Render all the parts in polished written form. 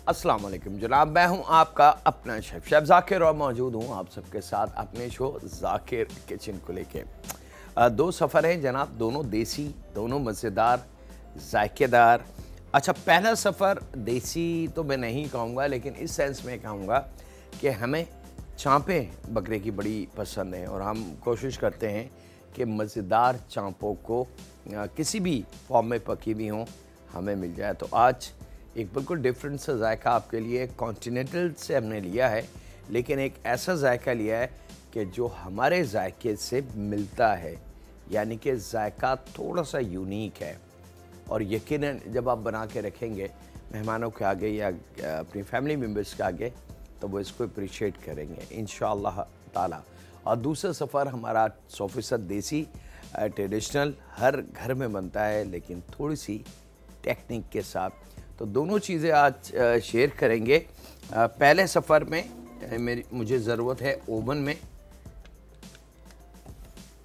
अस्सलाम वालेकुम जनाब, मैं हूं आपका अपना शेफ ज़ाकिर और मौजूद हूं आप सबके साथ अपने शो ज़ाकिर किचन को लेके। दो सफ़र हैं जनाब, दोनों देसी, दोनों मज़ेदार, जायकेदार। अच्छा, पहला सफ़र देसी तो मैं नहीं कहूँगा, लेकिन इस सेंस में कहूँगा कि हमें चाँपें बकरे की बड़ी पसंद हैं और हम कोशिश करते हैं कि मज़ेदार चाँपों को किसी भी फॉर्म में पकी हुई हों हमें मिल जाए। तो आज एक बिल्कुल डिफरेंट सा जायका आपके लिए कॉन्टिनेंटल से हमने लिया है, लेकिन एक ऐसा जायका लिया है कि जो हमारे जायके से मिलता है, यानी कि जायका थोड़ा सा यूनिक है। और यकीनन जब आप बना के रखेंगे मेहमानों के आगे या अपनी फैमिली मेम्बर्स के आगे, तो वो इसको अप्रिशिएट करेंगे इंशाअल्लाह ताला। और दूसरा सफ़र हमारा 100% देसी, ट्रेडिशनल, हर घर में बनता है, लेकिन थोड़ी सी टेक्निक के साथ। तो दोनों चीज़ें आज शेयर करेंगे। पहले सफ़र में मुझे ज़रूरत है ओवन में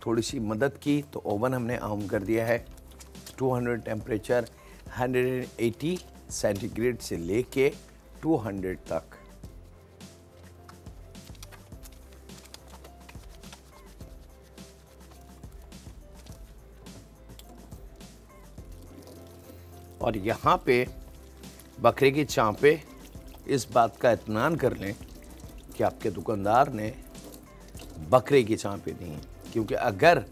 थोड़ी सी मदद की, तो ओवन हमने ऑन कर दिया है। 200 टेम्परेचर, 180 सेंटीग्रेड से लेके 200 तक। और यहाँ पे बकरे की चाँपें, इस बात का इत्मीनान कर लें कि आपके दुकानदार ने बकरे की चाँपें दी हैं, क्योंकि अगर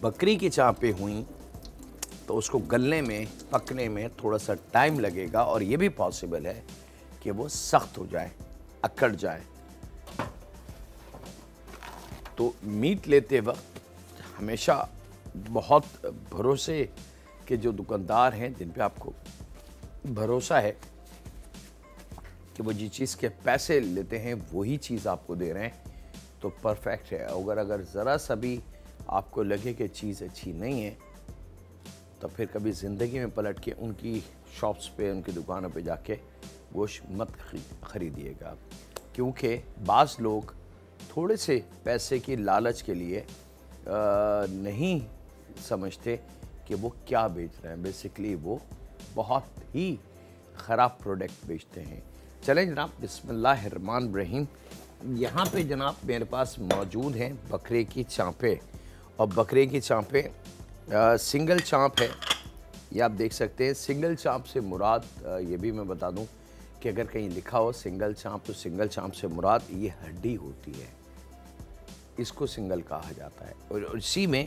बकरी की चाँपें हुई तो उसको गलने में, पकने में थोड़ा सा टाइम लगेगा और ये भी पॉसिबल है कि वो सख्त हो जाए, अकड़ जाए। तो मीट लेते वक्त हमेशा बहुत भरोसे के जो दुकानदार हैं, जिन पे आपको भरोसा है कि वो जिस चीज़ के पैसे लेते हैं वही चीज़ आपको दे रहे हैं, तो परफेक्ट है। अगर ज़रा सा भी आपको लगे कि चीज़ अच्छी नहीं है, तो फिर कभी ज़िंदगी में पलट के उनकी शॉप्स पे, उनकी दुकानों पे जाके गोश्त मत ख़रीदिएगा, क्योंकि बाज़ लोग थोड़े से पैसे की लालच के लिए नहीं समझते कि वो क्या बेच रहे हैं। बेसिकली वो बहुत ही ख़राब प्रोडक्ट बेचते हैं। चलें जनाब, बिस्मिल्लाहिर्रहमानिर्रहीम। यहाँ पे जनाब मेरे पास मौजूद हैं बकरे की चाँपें, और बकरे की चाँपें सिंगल चाँप है, ये आप देख सकते हैं। सिंगल चाँप से मुराद, ये भी मैं बता दूँ कि अगर कहीं लिखा हो सिंगल चाँप, तो सिंगल चाँप से मुराद ये हड्डी होती है, इसको सिंगल कहा जाता है। और इसी में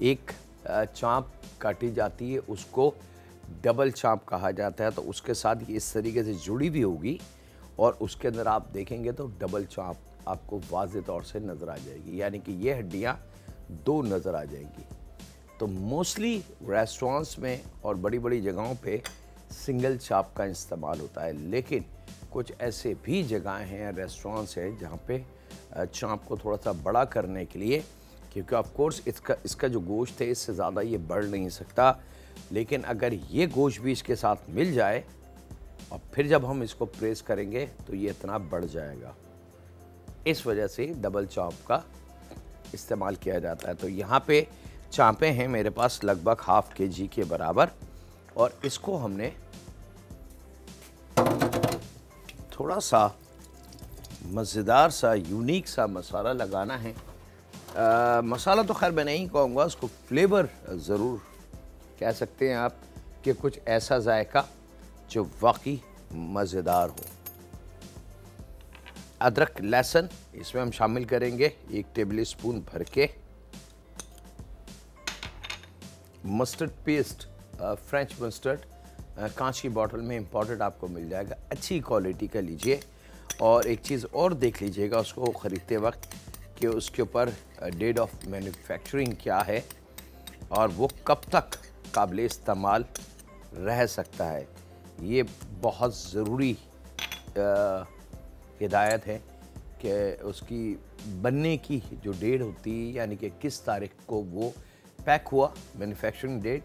एक चाँप काटी जाती है, उसको डबल चाँप कहा जाता है। तो उसके साथ ये इस तरीके से जुड़ी भी होगी और उसके अंदर आप देखेंगे तो डबल चाँप आपको वाज़ेह तौर से नज़र आ जाएगी, यानी कि ये हड्डियाँ दो नज़र आ जाएंगी। तो मोस्टली रेस्टोरेंट्स में और बड़ी बड़ी जगहों पे सिंगल चाँप का इस्तेमाल होता है, लेकिन कुछ ऐसे भी जगहें हैं, रेस्टोरेंट्स हैं, जहाँ पे चाँप को थोड़ा सा बड़ा करने के लिए, क्योंकि ऑफ कोर्स इसका जो गोश्त है इससे ज़्यादा ये बढ़ नहीं सकता, लेकिन अगर ये गोश्त भी इसके साथ मिल जाए और फिर जब हम इसको प्रेस करेंगे तो ये इतना बढ़ जाएगा। इस वजह से डबल चाँप का इस्तेमाल किया जाता है। तो यहाँ पे चाँपें हैं मेरे पास लगभग ½ kg के बराबर, और इसको हमने थोड़ा सा मज़ेदार सा, यूनिक सा मसाला लगाना है। मसाला तो खैर मैं नहीं कहूँगा, उसको फ्लेवर ज़रूर कह सकते हैं आप, कि कुछ ऐसा जायका जो वाकई मज़ेदार हो। अदरक लहसुन इसमें हम शामिल करेंगे 1 टेबल स्पून भर के। मस्टर्ड पेस्ट, फ्रेंच मस्टर्ड, कांच की बॉटल में इंपॉर्टेड आपको मिल जाएगा, अच्छी क्वालिटी का लीजिए। और एक चीज़ और देख लीजिएगा उसको ख़रीदते वक्त कि उसके ऊपर डेट ऑफ मैन्युफैक्चरिंग क्या है और वो कब तक काबिल इस्तेमाल रह सकता है। ये बहुत ज़रूरी हिदायत है कि उसकी बनने की जो डेट होती है, यानी कि किस तारीख को वो पैक हुआ, मैन्युफैक्चरिंग डेट,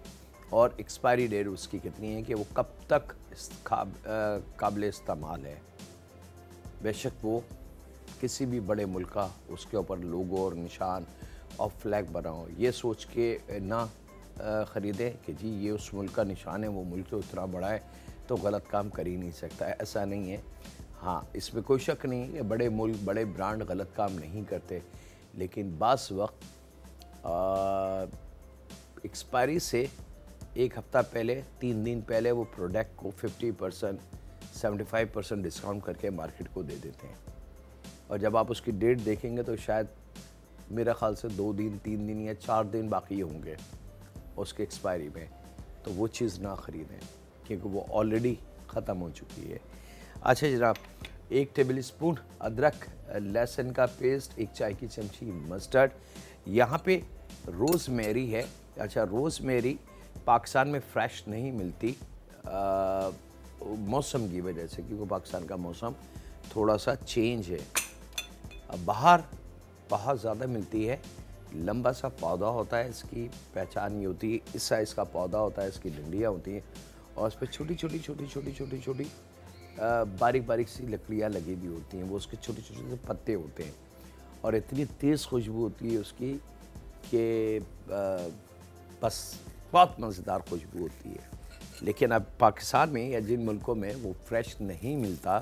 और एक्सपायरी डेट उसकी कितनी है, कि वो कब तक काबिल इस्तेमाल है। बेशक वो किसी भी बड़े मुल्क का उसके ऊपर लोगो और निशान और फ्लैग बना हो, ये सोच के ना ख़रीदें कि जी ये उस मुल्क का निशान है, वो मुल्क तो इतना बड़ा है, तो गलत काम कर ही नहीं सकता है, ऐसा नहीं है। हाँ, इसमें कोई शक नहीं है, बड़े मुल्क बड़े ब्रांड गलत काम नहीं करते, लेकिन बास वक्त एक्सपायरी से एक हफ़्ता पहले, 3 दिन पहले वो प्रोडक्ट को 50%, 75% डिस्काउंट करके मार्केट को दे देते हैं। और जब आप उसकी डेट देखेंगे तो शायद मेरा ख्याल से 2 दिन, 3 दिन या 4 दिन बाकी होंगे उसके एक्सपायरी में। तो वो चीज़ ना ख़रीदें क्योंकि वो ऑलरेडी ख़त्म हो चुकी है। अच्छा जनाब, 1 टेबल स्पून अदरक लहसुन का पेस्ट, 1 चाय की चमची मस्टर्ड, यहाँ पे रोज़मेरी है। अच्छा, रोज़मेरी पाकिस्तान में फ़्रेश नहीं मिलती मौसम की वजह से, क्योंकि पाकिस्तान का मौसम थोड़ा सा चेंज है। अब बाहर बहुत ज़्यादा मिलती है, लंबा सा पौधा होता है, इसकी पहचान ये होती है, इस साइज़ का पौधा होता है, इसकी डंडियाँ होती हैं और उस पर छोटी छोटी बारीक बारीक सी लकड़ियाँ लगी हुई होती हैं। वो उसके छोटे छोटे से पत्ते होते हैं और इतनी तेज़ खुशबू होती है उसकी कि बस बहुत मज़ेदार खुशबू होती है। लेकिन अब पाकिस्तान में या जिन मुल्कों में वो फ्रेश नहीं मिलता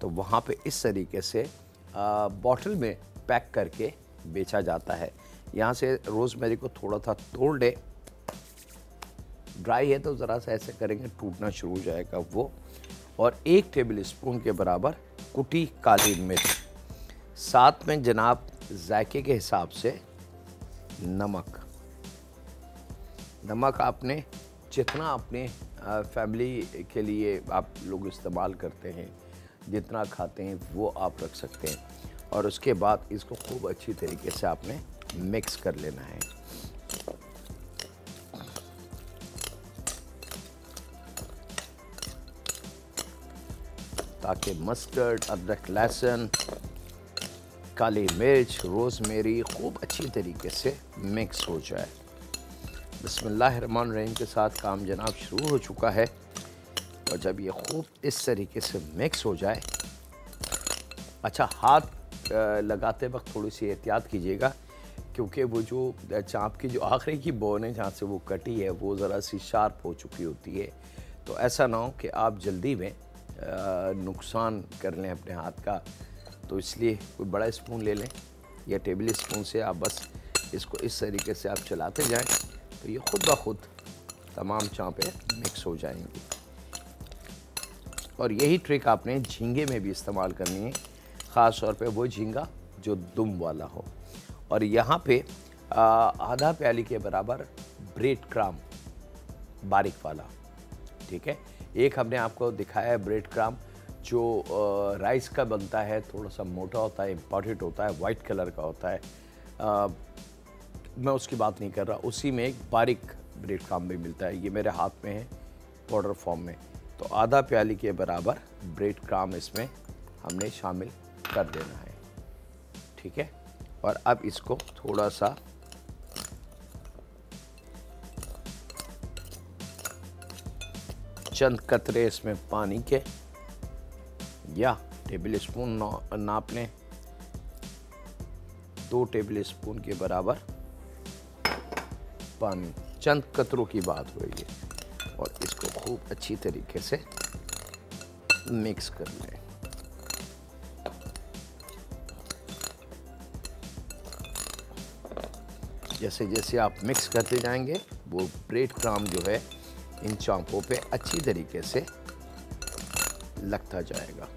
तो वहाँ पे इस तरीके से बॉटल में पैक करके बेचा जाता है। यहाँ से रोज़मेरी को थोड़ा सा तोड़ ले, ड्राई है तो ज़रा सा ऐसे करेंगे टूटना शुरू हो जाएगा वो। और 1 टेबल स्पून के बराबर कुटी काली मिर्च, साथ में जनाब जायके के हिसाब से नमक आपने जितना अपने फैमिली के लिए आप लोग इस्तेमाल करते हैं, जितना खाते हैं वो आप रख सकते हैं। और उसके बाद इसको खूब अच्छी तरीके से आपने मिक्स कर लेना है। ताकि मस्टर्ड, अदरक लहसुन, काली मिर्च, रोज़मेरी खूब अच्छी तरीके से मिक्स हो जाए। बिस्मिल्लाहिर्रहमानिर्रहीम के साथ काम जनाब शुरू हो चुका है। और जब ये खूब इस तरीके से मिक्स हो जाए, अच्छा हाथ लगाते वक्त थोड़ी सी एहतियात कीजिएगा, क्योंकि वो जो चाँप की जो आखिरी की बोन है जहाँ से वो कटी है वो ज़रा सी शार्प हो चुकी होती है। तो ऐसा ना हो कि आप जल्दी में नुकसान कर लें अपने हाथ का। तो इसलिए कोई बड़ा स्पून ले लें या टेबल स्पून से आप बस इसको इस तरीके से आप चलाते जाएं तो ये खुद ब खुद तमाम चाँपें मिक्स हो जाएंगी। और यही ट्रिक आपने झींगे में भी इस्तेमाल करनी है, ख़ास तौर पे वो झींगा जो दुम वाला हो। और यहाँ पे आधा प्याली के बराबर ब्रेड क्रम्ब बारीक वाला, ठीक है। एक हमने आपको दिखाया है ब्रेड क्रम्ब जो राइस का बनता है, थोड़ा सा मोटा होता है, इम्पोर्टेड होता है, वाइट कलर का होता है। मैं उसकी बात नहीं कर रहा, उसी में एक बारीक ब्रेड क्रम्ब भी मिलता है। ये मेरे हाथ में है पाउडर फॉर्म में। तो आधा प्याली के बराबर ब्रेड क्रम्ब इसमें हमने शामिल कर देना है, ठीक है। और अब इसको थोड़ा सा चंद कतरे इसमें पानी के या टेबल स्पून नाप लें, 2 टेबल स्पून के बराबर पानी, चंद कतरों की बात हो रही है। और इसको खूब अच्छी तरीके से मिक्स कर लें। जैसे जैसे आप मिक्स करते जाएंगे वो ब्रेड क्रम्ब जो है इन चाँपों पे अच्छी तरीके से लगता जाएगा।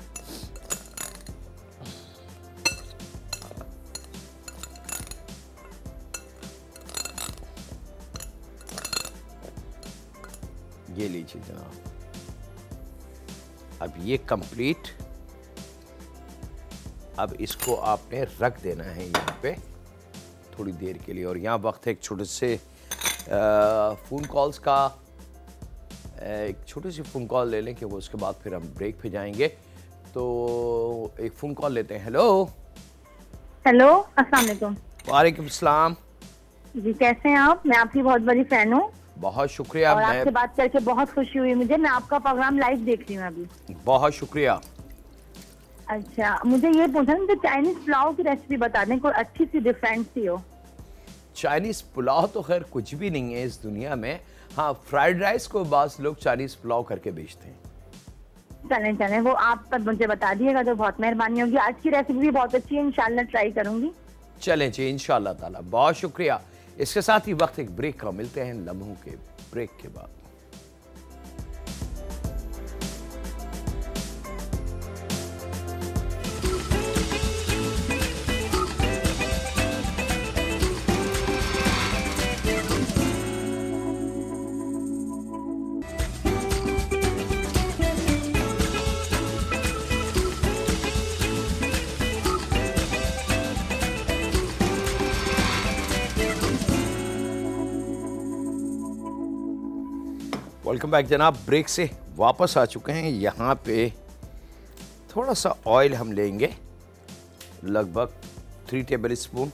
ये लीजिए जनाब, अब ये कंप्लीट। अब इसको आपने रख देना है यहाँ पे थोड़ी देर के लिए। और यहाँ वक्त है एक छोटे से फ़ोन कॉल्स का। एक छोटी सी फ़ोन कॉल ले लें क्योंकि उसके बाद फिर हम ब्रेक पे जाएंगे। तो एक फ़ोन कॉल लेते हैं। हेलो अस्सलाम वालेकुम। वालेकुम सलाम जी, कैसे हैं आप? मैं आपकी बहुत बड़ी फैन हूँ। बहुत शुक्रिया। और आपसे बात करके बहुत खुशी हुई मुझे। मैं आपका प्रोग्राम लाइव देख रही हूँ अभी। बहुत शुक्रिया। अच्छा, मुझे ये पूछना है, मुझे चाइनीज पुलाव की रेसिपी बता दें, कोई अच्छी सी डिफरेंट सी हो। चाइनीज़ पुलाव तो खैर कुछ भी नहीं है इस दुनिया में। हाँ, फ्राइड राइस को बास लोग चाइनीज़ पुलाव करके बेचते हैं। चलें चलें, वो आप पर मुझे बता दिएगा तो बहुत मेहरबानी होगी। आज की रेसिपी भी बहुत अच्छी है, इंशाल्लाह ट्राई करूंगी। चलें जी, इंशाल्लाह ताला। बहुत शुक्रिया। इसके साथ ही वक्त एक ब्रेक का, मिलते हैं लम्हों के ब्रेक के बाद। वेलकम बैक जनाब। ब्रेक से वापस आ चुके हैं। यहाँ पे थोड़ा सा ऑयल हम लेंगे, लगभग 3 टेबल स्पून,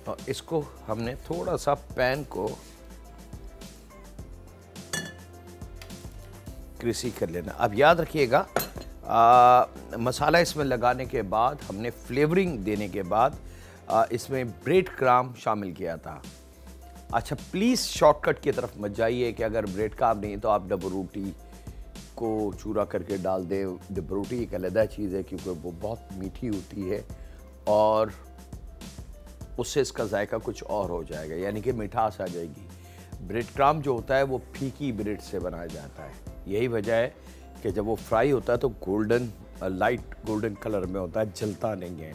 और इसको हमने थोड़ा सा पैन को क्रिसी कर लेना। अब याद रखिएगा, मसाला इसमें लगाने के बाद, हमने फ्लेवरिंग देने के बाद इसमें ब्रेड क्रम्ब शामिल किया था। अच्छा, प्लीज़ शॉर्टकट की तरफ मत जाइए कि अगर ब्रेड क्रम्ब नहीं तो आप डबल रोटी को चूरा करके डाल दें। डबल रोटी एक अलग चीज़ है क्योंकि वो बहुत मीठी होती है और उससे इसका जायका कुछ और हो जाएगा, यानी कि मिठास आ जाएगी। ब्रेड क्रम्ब जो होता है वो फीकी ब्रेड से बनाया जाता है। यही वजह है कि जब वो फ्राई होता है तो गोल्डन, लाइट गोल्डन कलर में होता है, जलता नहीं है।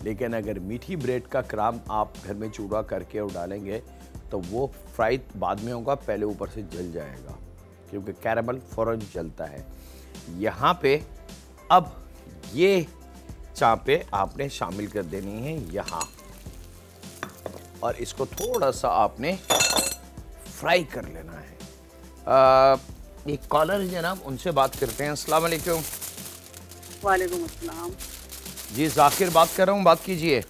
लेकिन अगर मीठी ब्रेड का क्रम्ब आप घर में चूरा करके और डालेंगे तो वो फ्राई बाद में होगा, पहले ऊपर से जल जाएगा क्योंकि कैरामल फ़ौरन जलता है। यहाँ पे अब ये चांपे आपने शामिल कर देनी है यहाँ, और इसको थोड़ा सा आपने फ्राई कर लेना है। एक कॉलर जनाब, उनसे बात करते हैं। अस्सलाम वालेकुम। वालेकुम अस्सलाम। जी जाकिर बात कर रहा हूँ, बात कीजिए।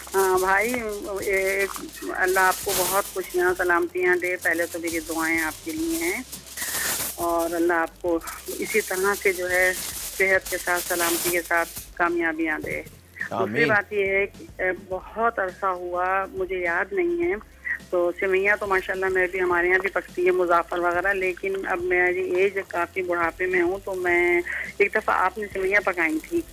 हाँ भाई, अल्लाह आपको बहुत खुशियाँ सलामतियाँ दे। पहले तो मेरी दुआएं आपके लिए हैं और अल्लाह आपको इसी तरह से जो है सेहत के साथ, सलामती के साथ कामयाबियाँ दे। दूसरी बात ये है कि बहुत अरसा हुआ, मुझे याद नहीं है, तो सेवैयाँ तो माशाल्लाह मैं भी, हमारे यहाँ भी पकती है, मुज़ाफ़र वगैरह, लेकिन अब मेरी एज काफ़ी बुढ़ापे में हूँ। तो मैं एक दफ़ा आपने सेवैयाँ पकाई थी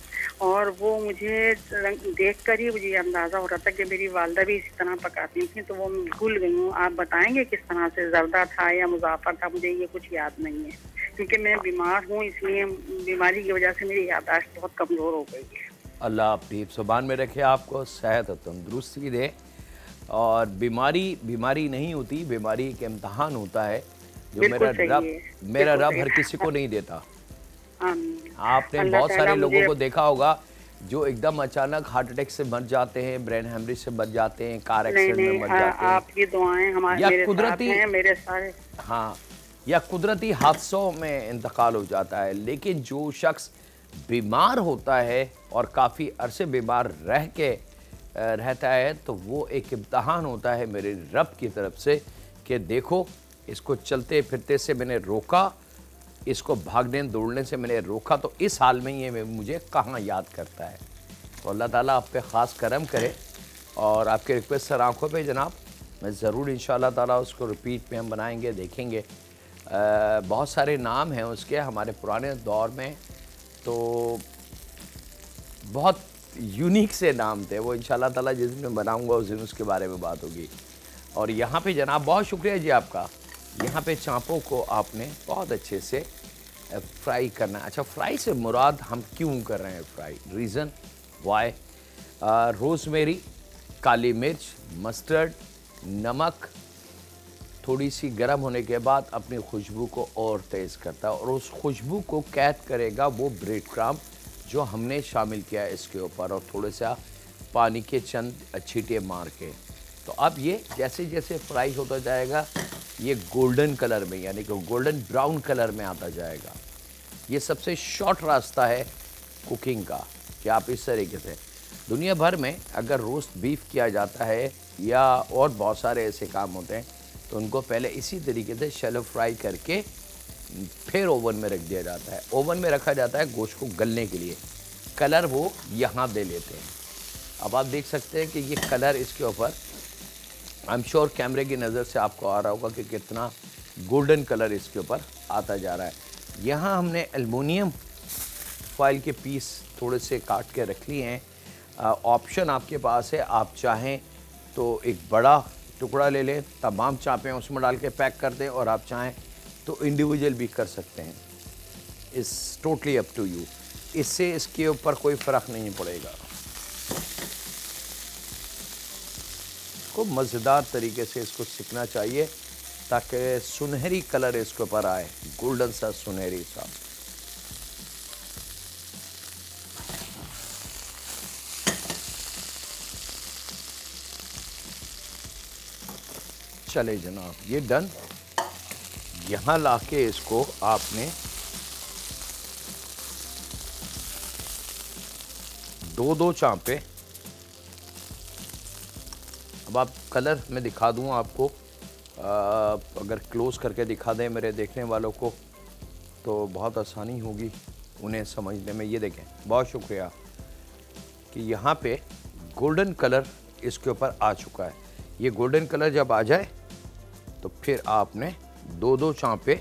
और वो मुझे देख कर ही मुझे अंदाज़ा हो रहा था कि मेरी वालदा भी इसी तरह पकाती थी, तो वो मैं भूल गई हूँ। आप बताएंगे किस तरह से, ज़र्दा था या मुज़ाफ़र था, मुझे ये कुछ याद नहीं है क्योंकि मैं बीमार हूँ, इसलिए बीमारी की वजह से मेरी याददाश्त बहुत कमज़ोर हो गई है। अल्लाह अपनी ज़ुबान में रखे, आपको सेहत और तंदुरुस्ती दे। और बीमारी नहीं होती, बीमारी एक इम्तहान होता है जो मेरा रब हर किसी को नहीं देता। आपने बहुत सारे लोगों को देखा होगा जो एकदम अचानक हार्ट अटैक से मर जाते हैं, ब्रेन हेमरेज से मर जाते हैं, कार एक्सीडेंट में मर जाते हैं। आपकी दुआएं हमारे मेरे कुदरती साथ हैं, मेरे सारे, हाँ, या कुदरती हादसों में इंतकाल हो जाता है। लेकिन जो शख्स बीमार होता है और काफ़ी अरसे बीमार रहता है तो वो एक इम्तहान होता है मेरे रब की तरफ से कि देखो, इसको चलते फिरते से मैंने रोका, इसको भागने दौड़ने से मैंने रोका, तो इस हाल में ये मुझे कहाँ याद करता है। तो अल्लाह ताला आप पे ख़ास करम करे और आपके रिक्वेस्ट सर आँखों पे जनाब, मैं ज़रूर इंशाअल्लाह ताला उसको रिपीट में हम बनाएंगे, देखेंगे। बहुत सारे नाम हैं उसके, हमारे पुराने दौर में तो बहुत यूनिक से नाम थे। वो इंशाअल्लाह ताला जिस दिन मैं बनाऊँगा उस दिन उसके बारे में बात होगी। और यहाँ पे जनाब बहुत शुक्रिया जी आपका। यहाँ पे चांपों को आपने बहुत अच्छे से फ्राई करना है। अच्छा, फ्राई से मुराद हम क्यों कर रहे हैं फ्राई, रीज़न वाई, रोज़मेरी, काली मिर्च, मस्टर्ड, नमक थोड़ी सी गर्म होने के बाद अपनी खुशबू को और तेज़ करता है और उस खुशबू को कैद करेगा वो ब्रेड क्रम्ब जो हमने शामिल किया है इसके ऊपर, और थोड़े सा पानी के चंद छींटे मार के। तो अब ये जैसे जैसे फ्राई होता जाएगा ये गोल्डन कलर में, यानी कि गोल्डन ब्राउन कलर में आता जाएगा। ये सबसे शॉर्ट रास्ता है कुकिंग का कि आप इस तरीके से, दुनिया भर में अगर रोस्ट बीफ किया जाता है या और बहुत सारे ऐसे काम होते हैं तो उनको पहले इसी तरीके से शैलो फ्राई करके फिर ओवन में रख दिया जाता है। ओवन में रखा जाता है गोश्त को गलने के लिए, कलर वो यहाँ दे लेते हैं। अब आप देख सकते हैं कि ये कलर इसके ऊपर, आई एम श्योर कैमरे की नज़र से आपको आ रहा होगा कि कितना गोल्डन कलर इसके ऊपर आता जा रहा है। यहाँ हमने एल्युमिनियम फॉइल के पीस थोड़े से काट के रख लिए हैं। ऑप्शन आपके पास है, आप चाहें तो एक बड़ा टुकड़ा ले लें, तमाम चापें उसमें डाल के पैक कर दें, और आप चाहें तो इंडिविजुअल भी कर सकते हैं। It's totally up to you. इससे इसके ऊपर कोई फ़र्क नहीं पड़ेगा। को मज़ेदार तरीके से इसको सीखना चाहिए ताकि सुनहरी कलर इसके ऊपर आए, गोल्डन सा सुनहरी सा। चले जनाब, ये डन। यहाँ लाके इसको आपने दो चांपे, अब आप कलर मैं दिखा दूँ आपको, अगर क्लोज करके दिखा दें मेरे देखने वालों को तो बहुत आसानी होगी उन्हें समझने में। ये देखें, बहुत शुक्रिया कि यहाँ पे गोल्डन कलर इसके ऊपर आ चुका है। ये गोल्डन कलर जब आ जाए तो फिर आपने दो चांपे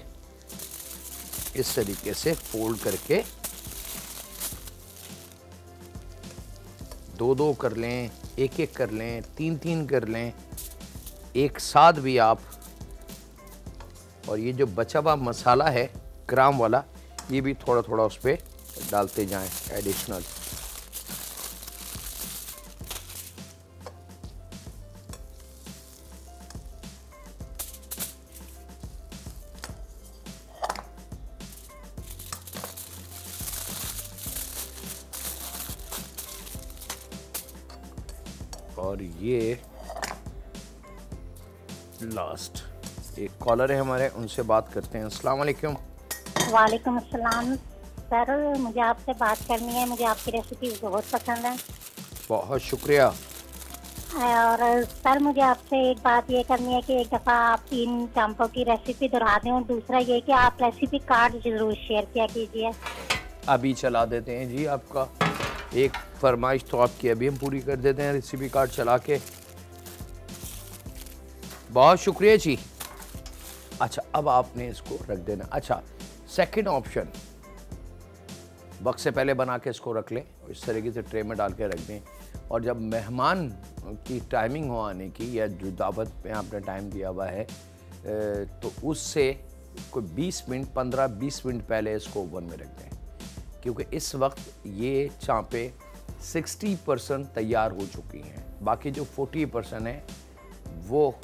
इस तरीके से फोल्ड करके दो कर लें, एक कर लें, तीन कर लें, एक साथ भी आप। और ये जो बचा हुआ मसाला है ग्राम वाला, ये भी थोड़ा थोड़ा उस पर डालते जाएं एडिशनल। और ये लास्ट एक कॉलर है हमारे, उनसे बात करते हैं। अस्सलाम वालेकुम। वालेकुम अस्सलाम सर, मुझे आपसे बात करनी है। मुझे आपकी रेसिपी बहुत पसंद है। बहुत शुक्रिया। और सर मुझे आपसे एक बात ये करनी है कि एक दफ़ा आप 3 चांपों की रेसिपी दोहरा दें, और दूसरा ये कि आप रेसिपी कार्ड जरूर शेयर किया कीजिए। अभी चला देते हैं जी, आपका एक फरमाइश तो आपकी अभी हम पूरी कर देते हैं रेसिपी कार्ड चला के। बहुत शुक्रिया जी। अच्छा, अब आपने इसको रख देना। अच्छा, सेकंड ऑप्शन, वक्त से पहले बना के इसको रख लें, इस तरीके से ट्रे में डाल के रख दें, और जब मेहमान की टाइमिंग हो आने की, या जो दावत में आपने टाइम दिया हुआ है, तो उससे कोई 20 मिनट 15-20 मिनट पहले इसको ओवन में रख दें, क्योंकि इस वक्त ये चांपे 60% तैयार हो चुकी हैं। बाकी जो 40% है वो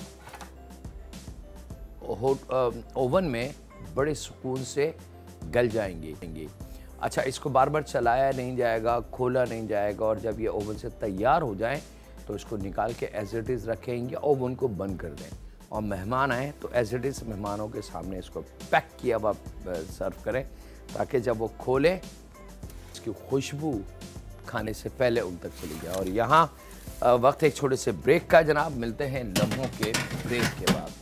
ओवन में बड़े सुकून से गल जाएंगी। अच्छा, इसको बार बार चलाया नहीं जाएगा, खोला नहीं जाएगा, और जब ये ओवन से तैयार हो जाए तो इसको निकाल के एज इट इज़ रखेंगे, ओवन को बंद कर दें, और मेहमान आए तो एज इट इज़ मेहमानों के सामने इसको पैक किया हुआ सर्व करें, ताकि जब वो खोलें इसकी खुशबू खाने से पहले उन तक चली जाए। और यहाँ वक्त एक छोटे से ब्रेक का जनाब, मिलते हैं लम्हों के ब्रेक के बाद।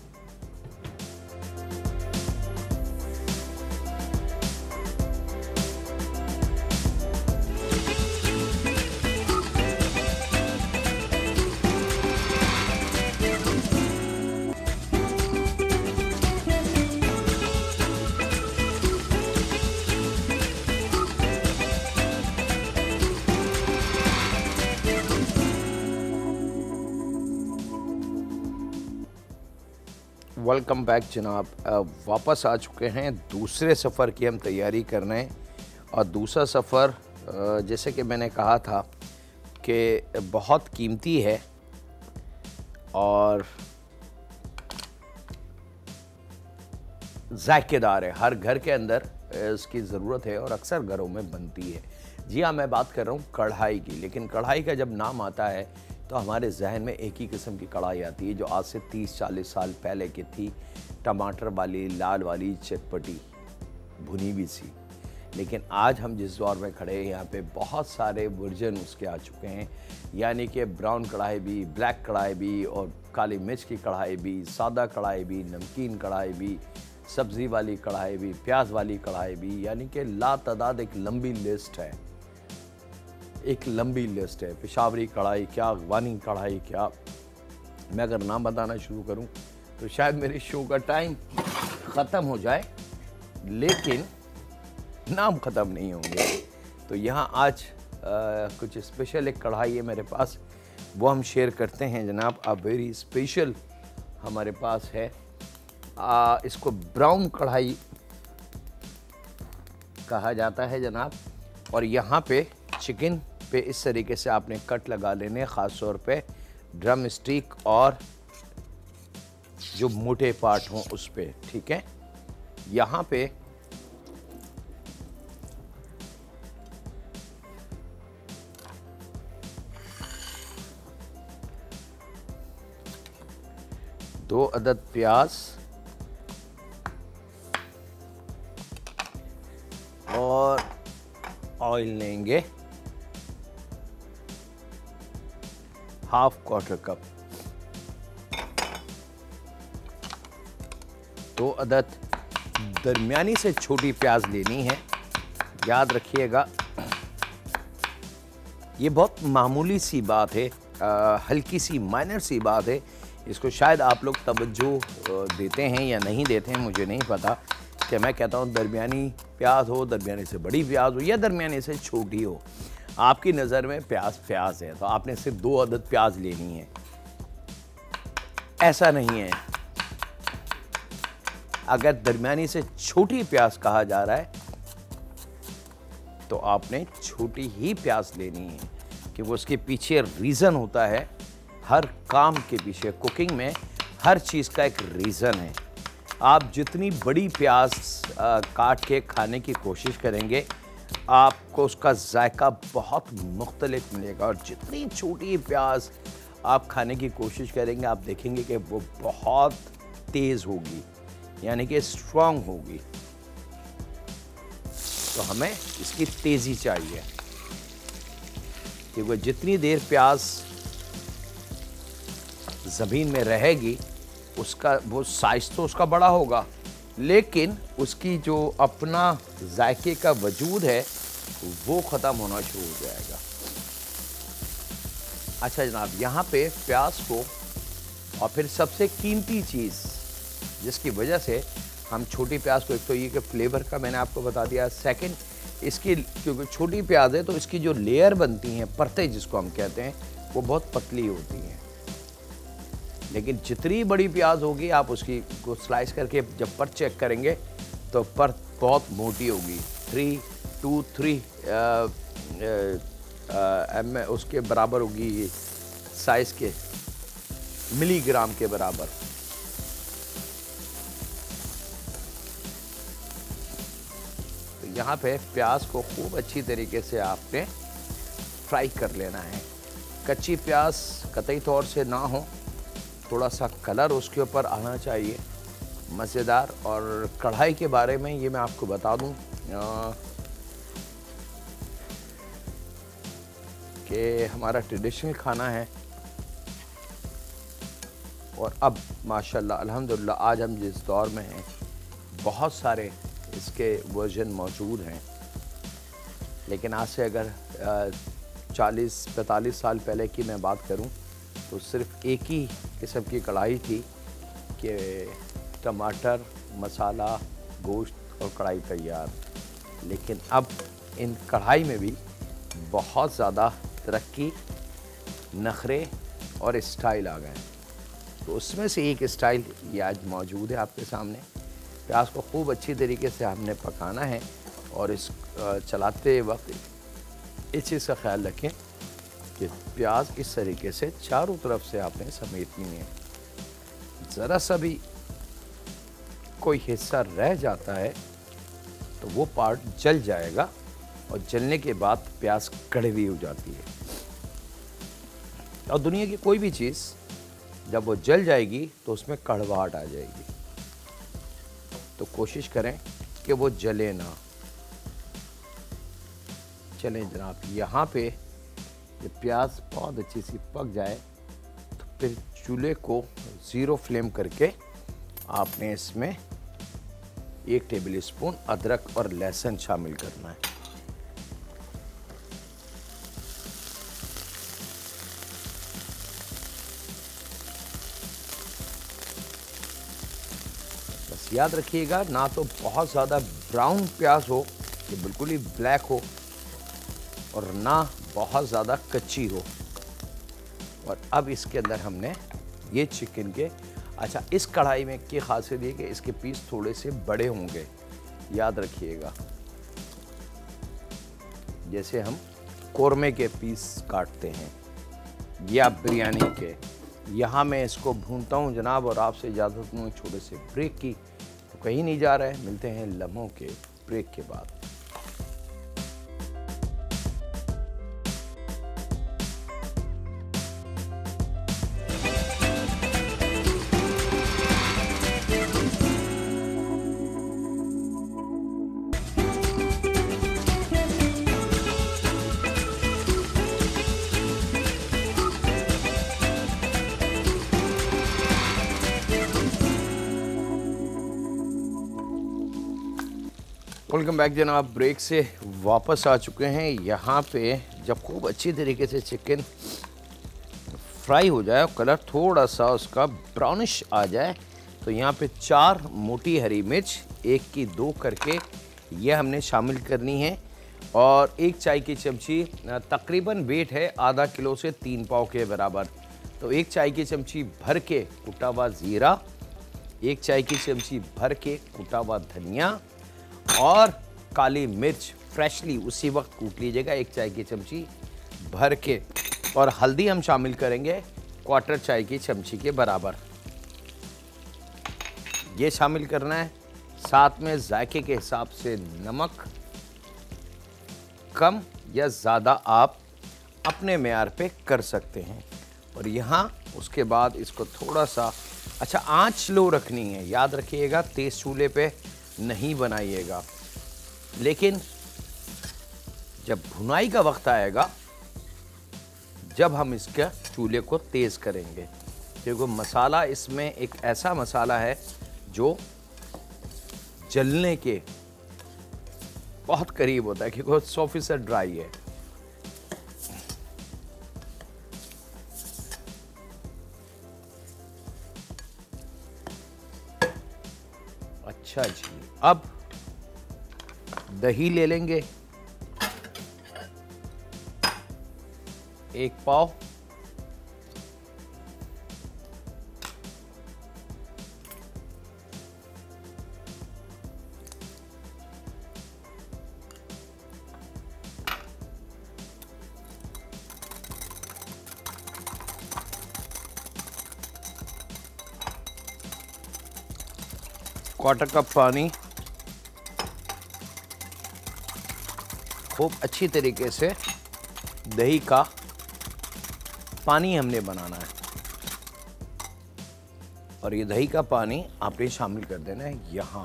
वेलकम बैक जनाब। वापस आ चुके हैं, दूसरे सफ़र की हम तैयारी कर रहे हैं, और दूसरा सफ़र जैसे कि मैंने कहा था कि बहुत कीमती है और जायकेदार है। हर घर के अंदर इसकी ज़रूरत है और अक्सर घरों में बनती है। जी हाँ, मैं बात कर रहा हूँ कढ़ाई की। लेकिन कढ़ाई का जब नाम आता है तो हमारे जहन में एक ही किस्म की कढ़ाई आती है, जो आज से 30-40 साल पहले की थी, टमाटर वाली, लाल वाली, चटपटी, भुनी हुई सी। लेकिन आज हम जिस दौर में खड़े हैं, यहाँ पे बहुत सारे वर्जन उसके आ चुके हैं, यानी कि ब्राउन कढ़ाई भी, ब्लैक कढ़ाई भी, और काली मिर्च की कढ़ाई भी, सादा कढ़ाई भी, नमकीन कढ़ाई भी, सब्ज़ी वाली कढ़ाई भी, प्याज वाली कढ़ाई भी, यानी कि लातादाद एक लंबी लिस्ट है, एक लंबी लिस्ट है। पेशावरी कढ़ाई क्या, अफगानी कढ़ाई क्या, मैं अगर नाम बताना शुरू करूं तो शायद मेरे शो का टाइम ख़त्म हो जाए। लेकिन नाम ख़त्म नहीं होंगे। तो यहाँ आज कुछ स्पेशल एक कढ़ाई है मेरे पास, वो हम शेयर करते हैं जनाब। अब वेरी स्पेशल हमारे पास है, इसको ब्राउन कढ़ाई कहा जाता है जनाब। और यहाँ पे चिकन पे इस तरीके से आपने कट लगा लेने, ख़ास तौर पे ड्रम स्टिक और जो मोटे पार्ट हों उस पे, ठीक है। यहाँ पे दो अदद प्याज और ऑयल लेंगे, हाफ क्वार्टर कप। 2 अदद दरमियानी से छोटी प्याज लेनी है। याद रखिएगा ये बहुत मामूली सी बात है, हल्की सी माइनर सी बात है। इसको शायद आप लोग तवज्जो देते हैं या नहीं देते हैं, मुझे नहीं पता। कि मैं कहता हूँ दरमियानी प्याज हो, दरमियानी से बड़ी प्याज हो या दरमियानी से छोटी हो, आपकी नज़र में प्याज प्याज है, तो आपने सिर्फ 2 अदद प्याज लेनी है। ऐसा नहीं है। अगर दरमियानी से छोटी प्याज कहा जा रहा है तो आपने छोटी ही प्याज लेनी है, क्योंकि उसके पीछे रीज़न होता है। हर काम के पीछे, कुकिंग में हर चीज़ का एक रीज़न है। आप जितनी बड़ी प्याज काट के खाने की कोशिश करेंगे, आपको उसका जायका बहुत मुख्तलिफ मिलेगा। और जितनी छोटी प्याज आप खाने की कोशिश करेंगे, आप देखेंगे कि वो बहुत तेज़ होगी, यानी कि स्ट्रॉन्ग होगी। तो हमें इसकी तेज़ी चाहिए, क्योंकि जितनी देर प्याज ज़मीन में रहेगी, उसका वो साइज़ तो उसका बड़ा होगा, लेकिन उसकी जो अपना जायके का वजूद है वो ख़त्म होना शुरू हो जाएगा। अच्छा जनाब, यहाँ पे प्याज को, और फिर सबसे कीमती चीज़ जिसकी वजह से हम छोटी प्याज को, एक तो ये कि फ्लेवर का मैंने आपको बता दिया, सेकंड इसकी क्योंकि छोटी प्याज है तो इसकी जो लेयर बनती हैं, परतें जिसको हम कहते हैं, वो बहुत पतली होती हैं। लेकिन जितनी बड़ी प्याज होगी, आप उसकी को स्लाइस करके जब परत चेक करेंगे तो परत बहुत मोटी होगी, 3 उसके बराबर होगी, साइज़ के मिलीग्राम के बराबर। तो यहाँ पे प्याज को खूब अच्छी तरीके से आपने फ्राई कर लेना है। कच्ची प्याज कतई तौर से ना हो, थोड़ा सा कलर उसके ऊपर आना चाहिए, मज़ेदार। और कढ़ाई के बारे में ये मैं आपको बता दूं कि हमारा ट्रेडिशनल खाना है। और अब माशाल्लाह अल्हम्दुलिल्लाह आज हम जिस दौर में हैं, बहुत सारे इसके वर्जन मौजूद हैं। लेकिन आज से अगर 40-45 साल पहले की मैं बात करूं तो सिर्फ एक ही किस्म की कढ़ाई थी कि टमाटर, मसाला, गोश्त और कढ़ाई तैयार। लेकिन अब इन कढ़ाई में भी बहुत ज़्यादा तरक्की, नखरे और स्टाइल आ गए हैं। तो उसमें से एक स्टाइल ये आज मौजूद है आपके सामने। प्याज को खूब अच्छी तरीके से हमने पकाना है और इस चलाते वक्त इस चीज़ का ख्याल रखें कि प्याज इस तरीके से चारों तरफ से आपने समेटनी है। ज़रा सा भी कोई हिस्सा रह जाता है तो वो पार्ट जल जाएगा, और जलने के बाद प्याज कड़वी हो जाती है। और दुनिया की कोई भी चीज़ जब वो जल जाएगी तो उसमें कड़वाहट आ जाएगी। तो कोशिश करें कि वो जले ना। चलें जनाब, यहाँ पे जब प्याज बहुत अच्छी सी पक जाए तो फिर चूल्हे को 0 फ्लेम करके आपने इसमें 1 टेबल स्पून अदरक और लहसुन शामिल करना है। बस याद रखिएगा, ना तो बहुत ज़्यादा ब्राउन प्याज हो कि बिल्कुल ही ब्लैक हो और ना बहुत ज़्यादा कच्ची हो। और अब इसके अंदर हमने ये चिकन के, अच्छा इस कढ़ाई में की खासियत ये कि इसके पीस थोड़े से बड़े होंगे, याद रखिएगा, जैसे हम कोरमे के पीस काटते हैं या बिरयानी के। यहाँ मैं इसको भूनता हूँ जनाब, और आपसे इजाज़त लूँ छोटे से ब्रेक की। तो कहीं नहीं जा रहे, मिलते हैं लम्हों के ब्रेक के बाद। वेलकम बैक जनाब, ब्रेक से वापस आ चुके हैं। यहाँ पे जब खूब अच्छी तरीके से चिकन फ्राई हो जाए और कलर थोड़ा सा उसका ब्राउनिश आ जाए, तो यहाँ पे 4 मोटी हरी मिर्च 1 की 2 करके ये हमने शामिल करनी है, और 1 चाय की चमची, तकरीबन वेट है आधा किलो से 3 पाव के बराबर, तो 1 चाय की चमची भर के कुटा हुआ ज़ीरा, 1 चाय की चमची भर के कुटा हुआ धनिया, और काली मिर्च फ्रेशली उसी वक्त कूट लीजिएगा 1 चाय की चमची भर के, और हल्दी हम शामिल करेंगे 1/4 चाय की चमची के बराबर, ये शामिल करना है। साथ में जायके के हिसाब से नमक, कम या ज़्यादा आप अपने मेयार पे कर सकते हैं। और यहाँ उसके बाद इसको थोड़ा सा, अच्छा आंच लो रखनी है, याद रखिएगा तेज़ चूल्हे पे नहीं बनाइएगा, लेकिन जब भुनाई का वक्त आएगा, जब हम इसके चूल्हे को तेज़ करेंगे, क्योंकि मसाला इसमें एक ऐसा मसाला है जो जलने के बहुत करीब होता है, क्योंकि 100% ड्राई है। अच्छा जी, अब दही ले लेंगे 1 पाव, क्वार्टर कप पानी, खूब अच्छी तरीके से दही का पानी हमने बनाना है, और ये दही का पानी आपने शामिल कर देना है यहाँ।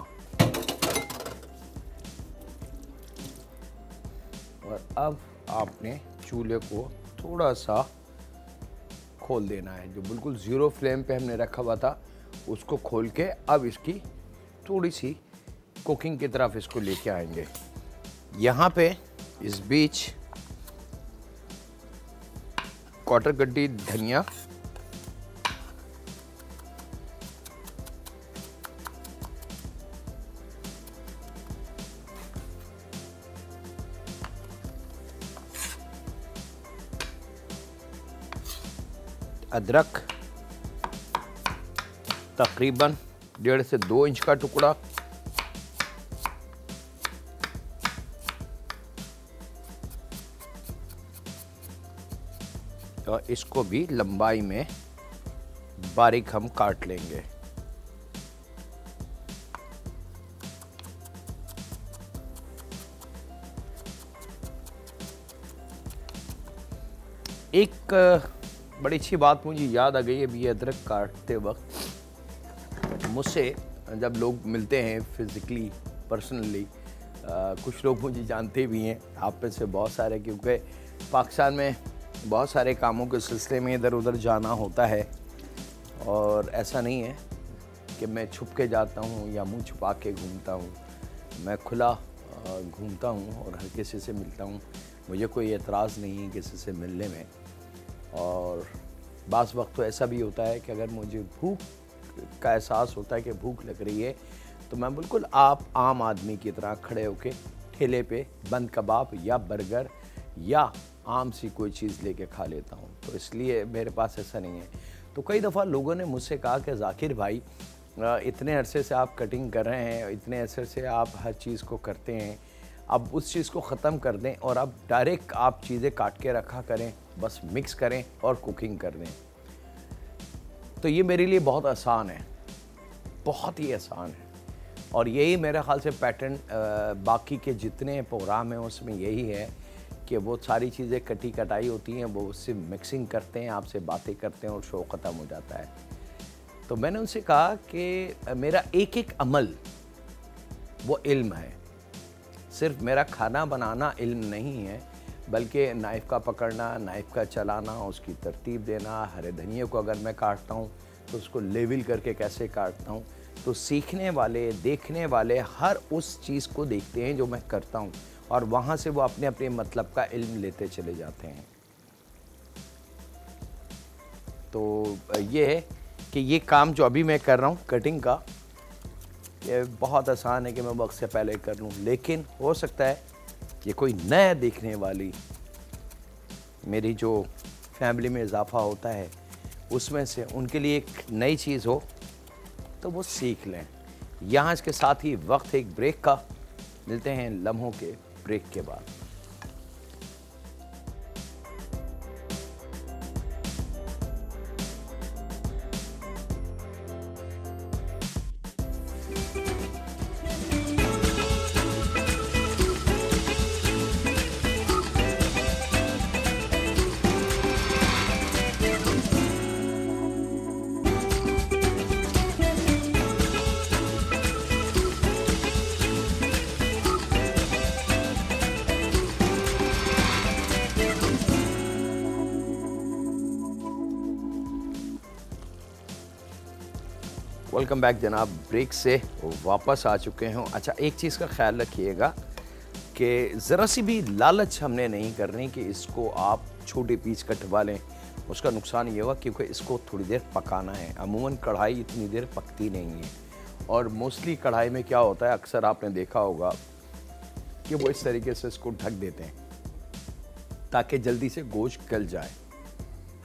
और अब आपने चूल्हे को थोड़ा सा खोल देना है, जो बिल्कुल 0 फ्लेम पे हमने रखा हुआ था उसको खोल के अब इसकी थोड़ी सी कुकिंग की तरफ इसको लेके आएंगे। यहाँ पे इस बीच 1/4 गड्डी धनिया, अदरक तकरीबन 1.5 से 2 इंच का टुकड़ा, और इसको भी लंबाई में बारीक हम काट लेंगे। एक बड़ी अच्छी बात मुझे याद आ गई अभी अदरक काटते वक्त, मुझसे जब लोग मिलते हैं फिज़िकली पर्सनली, कुछ लोग मुझे जानते भी हैं, आप में से बहुत सारे, क्योंकि पाकिस्तान में बहुत सारे कामों के सिलसिले में इधर उधर जाना होता है, और ऐसा नहीं है कि मैं छुप के जाता हूँ या मुंह छुपा के घूमता हूँ। मैं खुला घूमता हूँ और हर किसी से मिलता हूँ, मुझे कोई एतराज़ नहीं है किसी से मिलने में। और बाज़ वक्त तो ऐसा भी होता है कि अगर मुझे भूख का एहसास होता है कि भूख लग रही है, तो मैं बिल्कुल आप आम आदमी की तरह खड़े होके ठेले पे बंद कबाब या बर्गर या आम सी कोई चीज़ लेके खा लेता हूँ, तो इसलिए मेरे पास ऐसा नहीं है। तो कई दफ़ा लोगों ने मुझसे कहा कि ज़ाकिर भाई इतने अरसे से आप कटिंग कर रहे हैं, इतने अरसे से आप हर चीज़ को करते हैं, अब उस चीज़ को ख़त्म कर दें और अब डायरेक्ट आप चीज़ें काट के रखा करें, बस मिक्स करें और कुकिंग कर दें। तो ये मेरे लिए बहुत आसान है, बहुत ही आसान है। और यही मेरे ख़्याल से पैटर्न बाकी के जितने प्रोग्राम हैं उसमें यही है कि वो सारी चीज़ें कटी कटाई होती हैं, वो उससे मिक्सिंग करते हैं, आपसे बातें करते हैं और शो ख़त्म हो जाता है। तो मैंने उनसे कहा कि मेरा एक एक अमल वो इल्म है, सिर्फ मेरा खाना बनाना इल्म नहीं है, बल्कि नाइफ़ का पकड़ना, नाइफ़ का चलाना, उसकी तरतीब देना, हरे धनिए को अगर मैं काटता हूँ तो उसको लेवल करके कैसे काटता हूँ। तो सीखने वाले, देखने वाले हर उस चीज़ को देखते हैं जो मैं करता हूँ और वहाँ से वो अपने अपने मतलब का इल्म लेते चले जाते हैं। तो ये है कि ये काम जो अभी मैं कर रहा हूँ कटिंग का, ये बहुत आसान है कि मैं वक्त से पहले कर लूँ, लेकिन हो सकता है कि कोई नया देखने वाली मेरी जो फैमिली में इजाफा होता है उसमें से उनके लिए एक नई चीज़ हो तो वो सीख लें। यहाँ इसके साथ ही वक्त एक ब्रेक का, मिलते हैं लम्हों के ब्रेक के बाद। वेलकम बैक जनाब, ब्रेक से वापस आ चुके हैं। अच्छा, एक चीज़ का ख्याल रखिएगा कि ज़रा सी भी लालच हमने नहीं करनी कि इसको आप छोटे पीस कटवा लें। उसका नुकसान ये होगा क्योंकि इसको थोड़ी देर पकाना है। अमूमन कढ़ाई इतनी देर पकती नहीं है और मोस्टली कढ़ाई में क्या होता है, अक्सर आपने देखा होगा कि वो इस तरीके से इसको ढक देते हैं ताकि जल्दी से गोश्त गल जाए।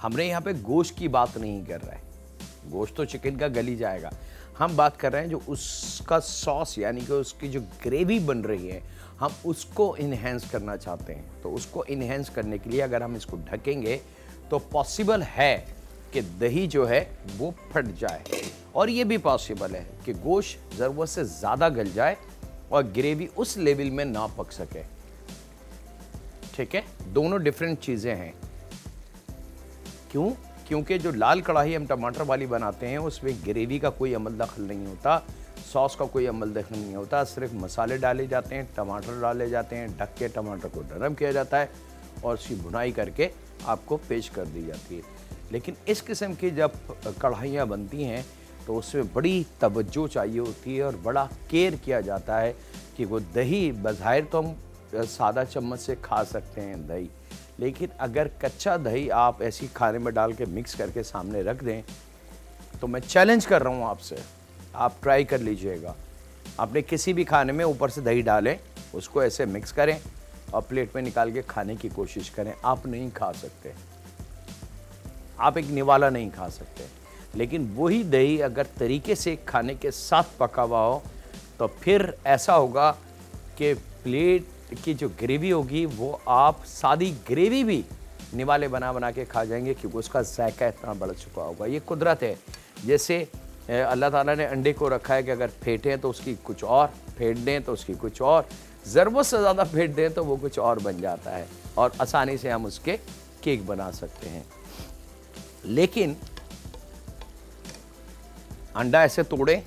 हमने यहाँ पे गोश्त की बात नहीं कर रहे हैं, गोश्त तो चिकन का गल ही जाएगा। हम बात कर रहे हैं जो उसका सॉस यानी कि उसकी जो ग्रेवी बन रही है, हम उसको इन्हेंस करना चाहते हैं। तो उसको इन्हेंस करने के लिए अगर हम इसको ढकेंगे तो पॉसिबल है कि दही जो है वो फट जाए, और ये भी पॉसिबल है कि गोश्त ज़रूरत से ज़्यादा गल जाए और ग्रेवी उस लेवल में ना पक सके। ठीक है, दोनों डिफरेंट चीज़ें हैं। क्यों? क्योंकि जो लाल कढ़ाई हम टमाटर वाली बनाते हैं उसमें ग्रेवी का कोई अमल दखल नहीं होता, सॉस का कोई अमल दखल नहीं होता, सिर्फ मसाले डाले जाते हैं, टमाटर डाले जाते हैं, ढक के टमाटर को नरम किया जाता है और उसकी भुनाई करके आपको पेश कर दी जाती है। लेकिन इस किस्म की जब कढ़ाइयाँ बनती हैं तो उसमें बड़ी तवज्जो चाहिए होती है और बड़ा केयर किया जाता है कि वो दही, बज़ाहिर तो हम सादा चम्मच से खा सकते हैं दही, लेकिन अगर कच्चा दही आप ऐसी खाने में डाल के मिक्स करके सामने रख दें तो मैं चैलेंज कर रहा हूँ आपसे, आप ट्राई कर लीजिएगा। आपने किसी भी खाने में ऊपर से दही डालें, उसको ऐसे मिक्स करें और प्लेट में निकाल के खाने की कोशिश करें। आप नहीं खा सकते, आप एक निवाला नहीं खा सकते। लेकिन वही दही अगर तरीके से खाने के साथ पका हुआ हो तो फिर ऐसा होगा कि प्लेट की जो ग्रेवी होगी वो आप सादी ग्रेवी भी निवाले बना बना के खा जाएंगे क्योंकि उसका जायका इतना बढ़ चुका होगा। ये कुदरत है। जैसे अल्लाह ताला ने अंडे को रखा है कि अगर फेंटें तो उसकी कुछ और, फेंट दें तो उसकी कुछ और, ज़रूरत से ज़्यादा फेंट दें तो वो कुछ और बन जाता है और आसानी से हम उसके केक बना सकते हैं। लेकिन अंडा ऐसे तोड़ें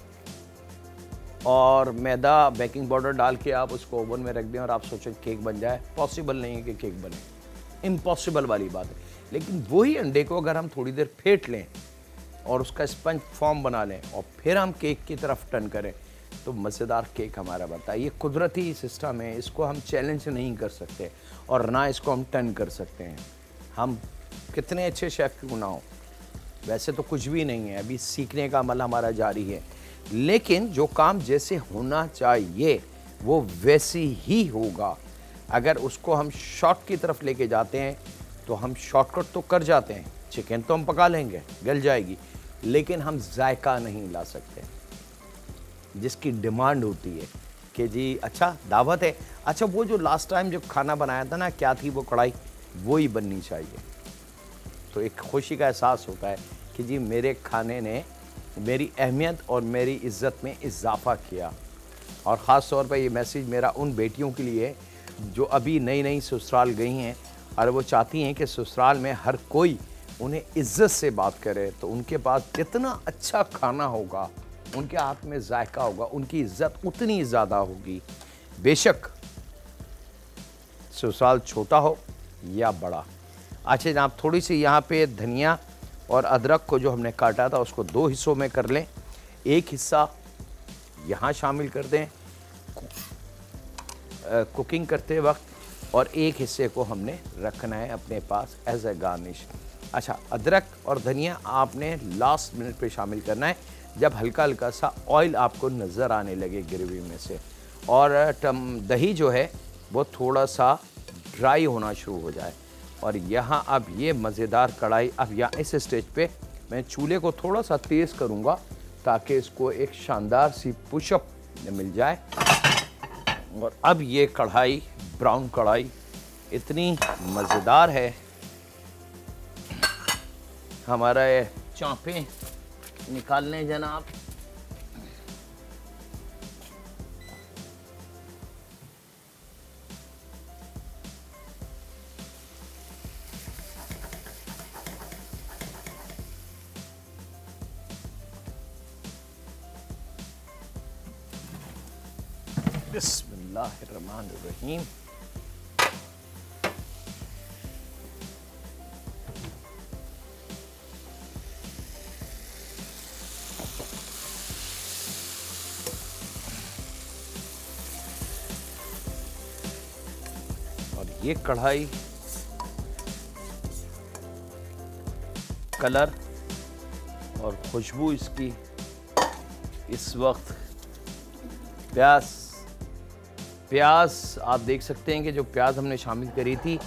और मैदा, बेकिंग पाउडर डाल के आप उसको ओवन में रख दें और आप सोचें केक बन जाए, पॉसिबल नहीं है कि केक बने, इम्पॉसिबल वाली बात है। लेकिन वही अंडे को अगर हम थोड़ी देर फेंट लें और उसका स्पंज फॉर्म बना लें और फिर हम केक की तरफ टर्न करें तो मज़ेदार केक हमारा बनता है। ये कुदरती सिस्टम है, इसको हम चैलेंज नहीं कर सकते और ना इसको हम टर्न कर सकते हैं। हम कितने अच्छे शेफ़ क्यों ना हो, वैसे तो कुछ भी नहीं है, अभी सीखने का अमल हमारा जारी है। लेकिन जो काम जैसे होना चाहिए वो वैसी ही होगा। अगर उसको हम शॉर्ट की तरफ लेके जाते हैं तो हम शॉर्टकट तो कर जाते हैं, चिकन तो हम पका लेंगे, गल जाएगी, लेकिन हम जायका नहीं ला सकते जिसकी डिमांड होती है कि जी अच्छा दावत है, अच्छा वो जो लास्ट टाइम जब खाना बनाया था ना, क्या थी वो कढ़ाई, वो ही बननी चाहिए। तो एक खुशी का एहसास होता है कि जी मेरे खाने ने मेरी अहमियत और मेरी इज़्ज़त में इजाफ़ा किया। और ख़ास तौर पर ये मैसेज मेरा उन बेटियों के लिए जो अभी नई नई ससुराल गई हैं और वो चाहती हैं कि ससुराल में हर कोई उन्हें इज़्ज़त से बात करे, तो उनके पास जितना अच्छा खाना होगा, उनके हाथ में जायका होगा, उनकी इज़्ज़त उतनी ज़्यादा होगी। बेशक ससुराल छोटा हो या बड़ा। अच्छा जनाब, थोड़ी सी यहाँ पे धनिया और अदरक को जो हमने काटा था उसको 2 हिस्सों में कर लें। एक हिस्सा यहाँ शामिल कर दें कुकिंग करते वक्त, और एक हिस्से को हमने रखना है अपने पास एज ए गार्निश। अच्छा, अदरक और धनिया आपने लास्ट मिनट पे शामिल करना है जब हल्का हल्का सा ऑयल आपको नज़र आने लगे ग्रेवी में से, और दही जो है वो थोड़ा सा ड्राई होना शुरू हो जाए। और यहाँ अब ये मज़ेदार कढ़ाई, अब यहाँ इस स्टेज पे मैं चूल्हे को थोड़ा सा तेज़ करूँगा ताकि इसको एक शानदार सी पुशअप मिल जाए। और अब ये कढ़ाई, ब्राउन कढ़ाई इतनी मज़ेदार है, हमारा ये चाँपें निकालने जनाब। बिस्मिल्लाहिर्रहमानिर्रहीम। और ये कढ़ाई कलर और खुशबू इसकी इस वक्त प्याज आप देख सकते हैं कि जो प्याज हमने शामिल करी थी,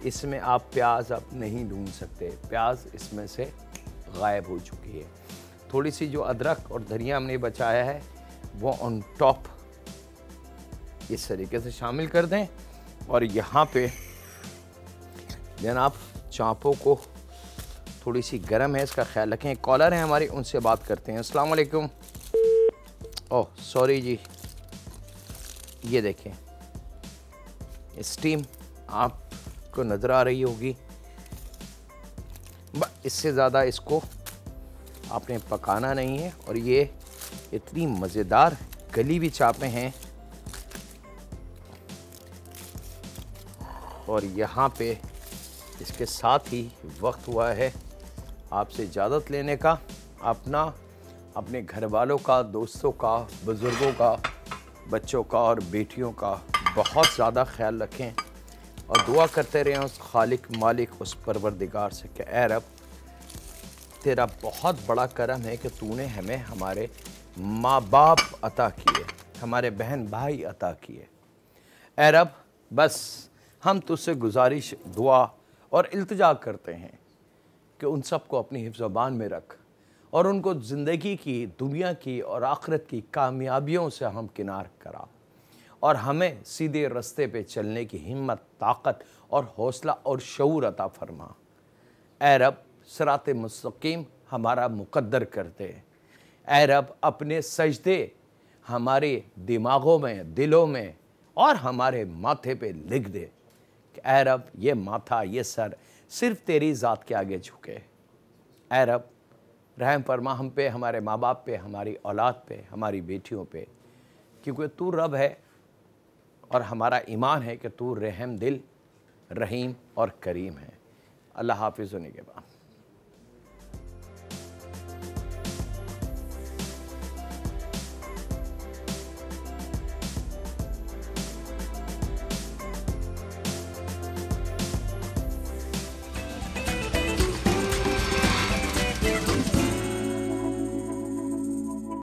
इसमें आप प्याज अब नहीं ढूंढ सकते, प्याज इसमें से गायब हो चुकी है। थोड़ी सी जो अदरक और धनिया हमने बचाया है वो ऑन टॉप इस तरीके से शामिल कर दें। और यहाँ पे जनाब चाँपों को थोड़ी सी गर्म है, इसका ख्याल रखें। कॉलर हैं हमारी, उनसे बात करते हैं। अस्सलाम वालेकुम। ओह सॉरी जी, ये देखें स्टीम आपको नज़र आ रही होगी, इससे ज़्यादा इसको आपने पकाना नहीं है। और ये इतनी मज़ेदार गली हुई चापें हैं। और यहाँ पे इसके साथ ही वक्त हुआ है आपसे इजाज़त लेने का। अपने घर वालों का, दोस्तों का, बुज़ुर्गों का, बच्चों का और बेटियों का बहुत ज़्यादा ख्याल रखें और दुआ करते रहें उस खालिक मालिक, उस परवरदिगार से कि ऐ रब, तेरा बहुत बड़ा करम है कि तूने हमें हमारे माँ बाप अता किए, हमारे बहन भाई अता किए। ऐ रब, बस हम तुझसे गुजारिश, दुआ और इल्तिजा करते हैं कि उन सबको अपनी हिफ्ज़-ओ-बान में रख और उनको ज़िंदगी की, दुनिया की और आखिरत की कामयाबियों से हम किनार करा और हमें सीधे रास्ते पे चलने की हिम्मत, ताकत और हौसला और शऊर अता फरमा। ऐ रब, सिरात मुस्तकीम हमारा मुकद्दर कर दे। ऐ रब, अपने सजदे हमारे दिमागों में, दिलों में और हमारे माथे पे लिख दे कि ऐ रब, ये माथा, ये सर सिर्फ तेरी ज़ात के आगे झुके। ऐ रब, रहम फरमा हम पे, हमारे माँ बाप पे, हमारी औलाद पे, हमारी बेटियों पे, क्योंकि तू रब है और हमारा ईमान है कि तू रहम दिल, रहीम और करीम है। अल्लाह हाफिज़ होने के बाद।